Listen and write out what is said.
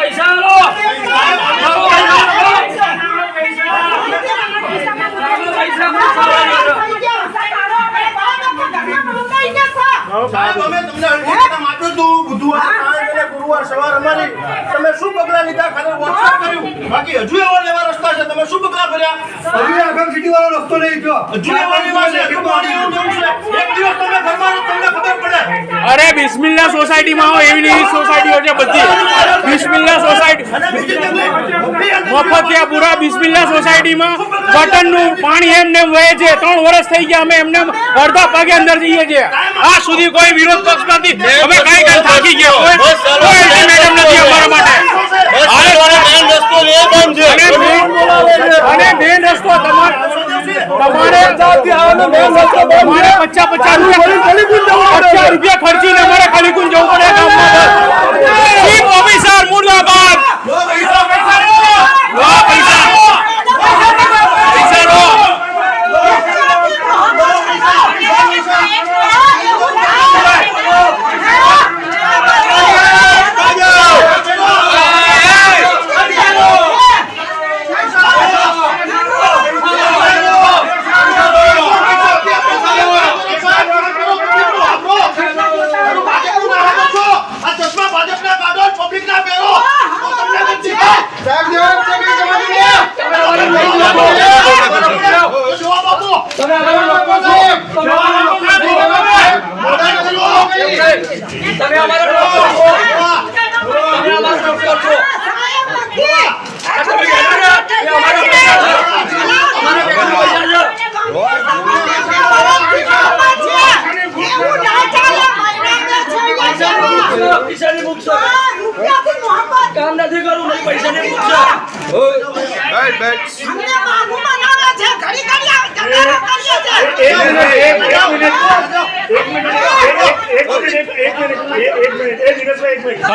પૈસા લો સાહેબ અમે તમને અરજી માપ્યો તું બુધવાર ગુરુવાર સવાર અમારી તમે શું પગલા લીધા ખાલી વોટ્સએપ કર્યું બાકી હજુ એવા લેવા રસ્તા છે તમે શું પગલા ભર્યા હજુ આગળ સિટી વાળો રસ્તો નહીં ગયો હજુ એવા લેવા છે હજુ પાણી એવું જવું છે એક દિવસ તમે ઘરમાં તમને ખબર પડે અરે બિસ્મિલ્લા સોસાયટીમાં આવો એવી એવી સોસાયટીઓ છે બધી બિસ્મિલ્લા સોસાયટી મફતિયાપુરા બિસ્મિલ્લા સોસાયટીમાં બટનનું પાણી એમને વહે છે 3 વર્ષ થઈ ગયા અમે એમને અડધા ભાગે અંદર જઈએ છીએ આ સુધી કોઈ વિરોધ પક્ષ નથી અમે કઈ થાકી ગયા કોઈ મેડમ નથી અમારા માટે અને મેન રસ્તો તમારે 50 રૂપિયા ખર્ચીને અમારે કલીકુંજ જવું પડે ગામમાં ચીફ ઓફિસર મુર્દાબાદ કામ નથી કરવું નહીં પૈસા નહીં પૂછો એક મિનિટ